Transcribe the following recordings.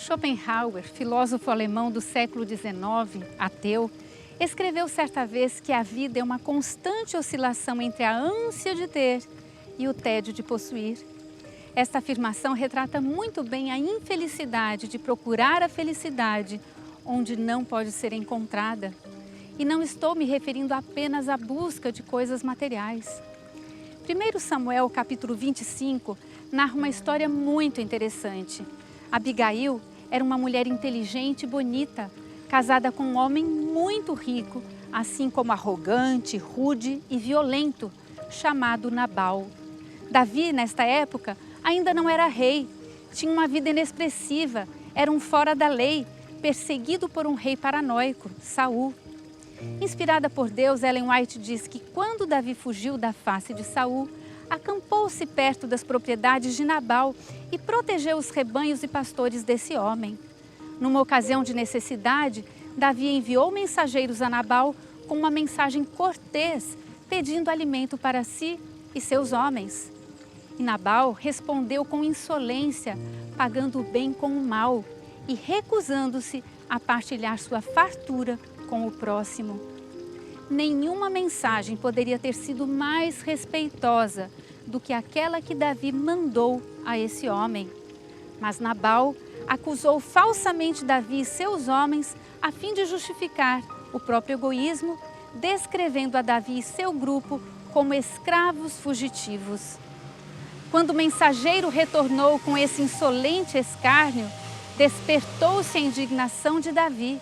Schopenhauer, filósofo alemão do século XIX, ateu, escreveu certa vez que a vida é uma constante oscilação entre a ânsia de ter e o tédio de possuir. Esta afirmação retrata muito bem a infelicidade de procurar a felicidade onde não pode ser encontrada. E não estou me referindo apenas à busca de coisas materiais. 1 Samuel, capítulo 25, narra uma história muito interessante. Abigail era uma mulher inteligente e bonita, casada com um homem muito rico, assim como arrogante, rude e violento, chamado Nabal. Davi, nesta época, ainda não era rei, tinha uma vida inexpressiva, era um fora da lei, perseguido por um rei paranoico, Saul. Inspirada por Deus, Ellen White diz que quando Davi fugiu da face de Saul, acampou-se perto das propriedades de Nabal e protegeu os rebanhos e pastores desse homem. Numa ocasião de necessidade, Davi enviou mensageiros a Nabal com uma mensagem cortês, pedindo alimento para si e seus homens. E Nabal respondeu com insolência, pagando o bem com o mal e recusando-se a partilhar sua fartura com o próximo. Nenhuma mensagem poderia ter sido mais respeitosa do que aquela que Davi mandou a esse homem. Mas Nabal acusou falsamente Davi e seus homens a fim de justificar o próprio egoísmo, descrevendo a Davi e seu grupo como escravos fugitivos. Quando o mensageiro retornou com esse insolente escárnio, despertou-se a indignação de Davi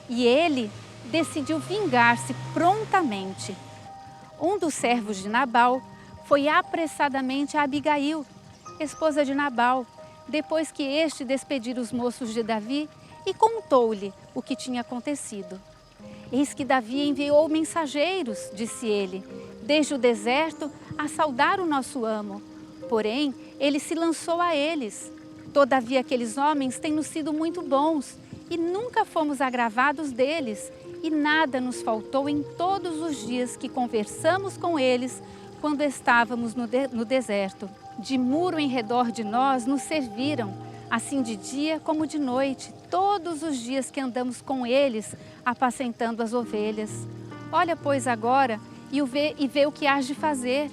e ele decidiu vingar-se prontamente. Um dos servos de Nabal foi apressadamente a Abigail, esposa de Nabal, depois que este despedira os moços de Davi e contou-lhe o que tinha acontecido. Eis que Davi enviou mensageiros, disse ele, desde o deserto a saudar o nosso amo. Porém, ele se lançou a eles. Todavia, aqueles homens têm nos sido muito bons e nunca fomos agravados deles, e nada nos faltou em todos os dias que conversamos com eles quando estávamos no deserto. De muro em redor de nós nos serviram, assim de dia como de noite, todos os dias que andamos com eles, apacentando as ovelhas. Olha, pois, agora e vê o que hás de fazer,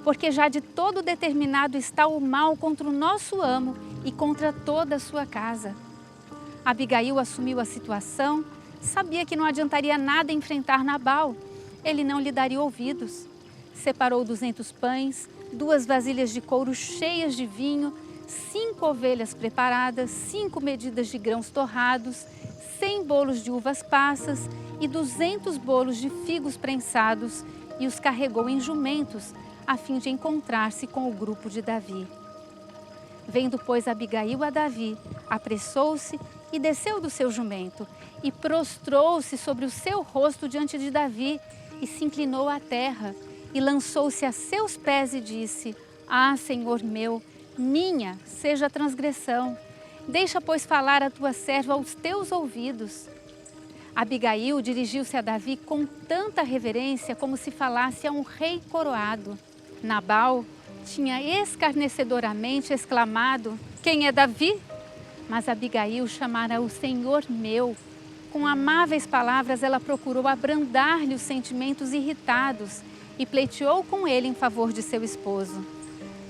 porque já de todo determinado está o mal contra o nosso amo e contra toda a sua casa. Abigail assumiu a situação, sabia que não adiantaria nada enfrentar Nabal, ele não lhe daria ouvidos. Separou 200 pães, 2 vasilhas de couro cheias de vinho, 5 ovelhas preparadas, 5 medidas de grãos torrados, 100 bolos de uvas passas e 200 bolos de figos prensados, e os carregou em jumentos, a fim de encontrar-se com o grupo de Davi. Vendo, pois, Abigail a Davi, apressou-se e desceu do seu jumento, e prostrou-se sobre o seu rosto diante de Davi, e se inclinou à terra, e lançou-se a seus pés e disse: Ah, Senhor meu, minha seja a transgressão. Deixa, pois, falar a tua serva aos teus ouvidos. Abigail dirigiu-se a Davi com tanta reverência como se falasse a um rei coroado. Nabal tinha escarnecedoramente exclamado: Quem é Davi? Mas Abigail chamara o Senhor meu. Com amáveis palavras ela procurou abrandar-lhe os sentimentos irritados e pleiteou com ele em favor de seu esposo.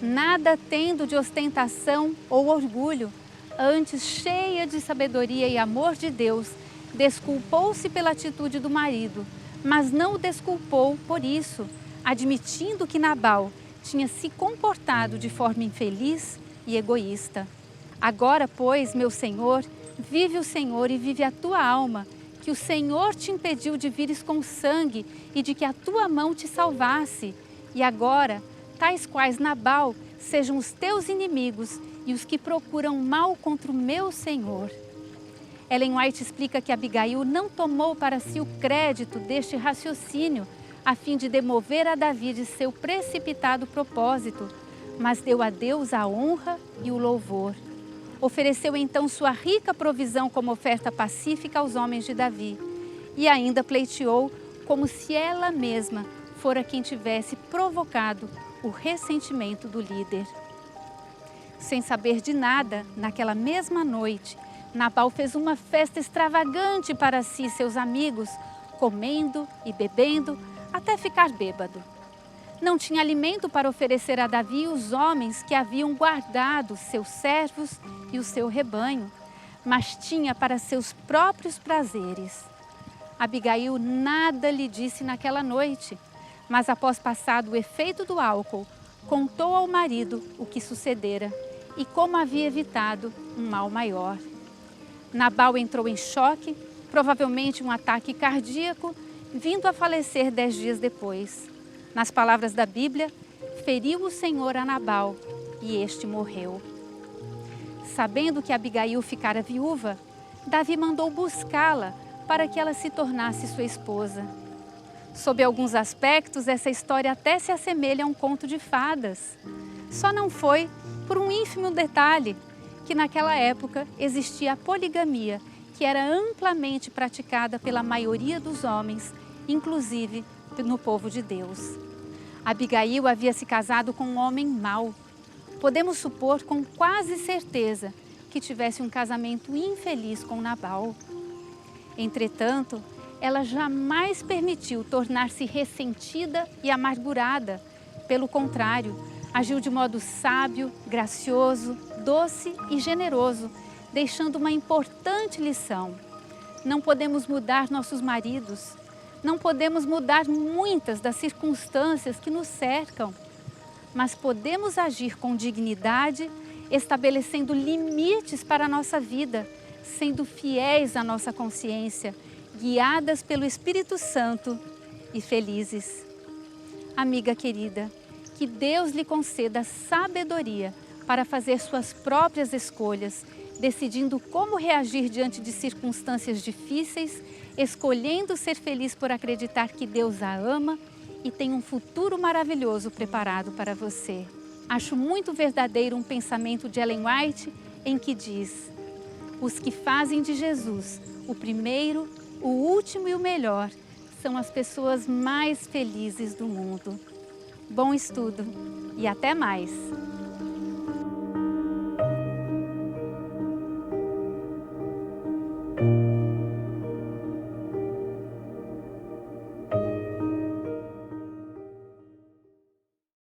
Nada tendo de ostentação ou orgulho, antes cheia de sabedoria e amor de Deus, desculpou-se pela atitude do marido, mas não o desculpou por isso, admitindo que Nabal tinha se comportado de forma infeliz e egoísta. Agora, pois, meu senhor, vive o Senhor e vive a tua alma, que o Senhor te impediu de vires com sangue e de que a tua mão te salvasse. E agora, tais quais Nabal, sejam os teus inimigos e os que procuram mal contra o meu Senhor. Ellen White explica que Abigail não tomou para si o crédito deste raciocínio, a fim de demover a Davi de seu precipitado propósito, mas deu a Deus a honra e o louvor. Ofereceu então sua rica provisão como oferta pacífica aos homens de Davi e ainda pleiteou como se ela mesma fora quem tivesse provocado o ressentimento do líder. Sem saber de nada, naquela mesma noite, Nabal fez uma festa extravagante para si e seus amigos, comendo e bebendo até ficar bêbado. Não tinha alimento para oferecer a Davi e os homens que haviam guardado seus servos e o seu rebanho, mas tinha para seus próprios prazeres. Abigail nada lhe disse naquela noite, mas após passado o efeito do álcool, contou ao marido o que sucedera e como havia evitado um mal maior. Nabal entrou em choque, provavelmente um ataque cardíaco, vindo a falecer 10 dias depois. Nas palavras da Bíblia, feriu o Senhor a Nabal e este morreu. Sabendo que Abigail ficara viúva, Davi mandou buscá-la para que ela se tornasse sua esposa. Sob alguns aspectos, essa história até se assemelha a um conto de fadas. Só não foi por um ínfimo detalhe, que naquela época existia a poligamia, que era amplamente praticada pela maioria dos homens, inclusive no povo de Deus. Abigail havia se casado com um homem mau. Podemos supor com quase certeza que tivesse um casamento infeliz com Nabal. Entretanto, ela jamais permitiu tornar-se ressentida e amargurada. Pelo contrário, agiu de modo sábio, gracioso, doce e generoso, deixando uma importante lição. Não podemos mudar nossos maridos, não podemos mudar muitas das circunstâncias que nos cercam, mas podemos agir com dignidade, estabelecendo limites para a nossa vida, sendo fiéis à nossa consciência, guiadas pelo Espírito Santo e felizes. Amiga querida, que Deus lhe conceda sabedoria para fazer suas próprias escolhas, decidindo como reagir diante de circunstâncias difíceis, escolhendo ser feliz por acreditar que Deus a ama e tem um futuro maravilhoso preparado para você. Acho muito verdadeiro um pensamento de Ellen White em que diz: os que fazem de Jesus o primeiro, o último e o melhor são as pessoas mais felizes do mundo. Bom estudo e até mais!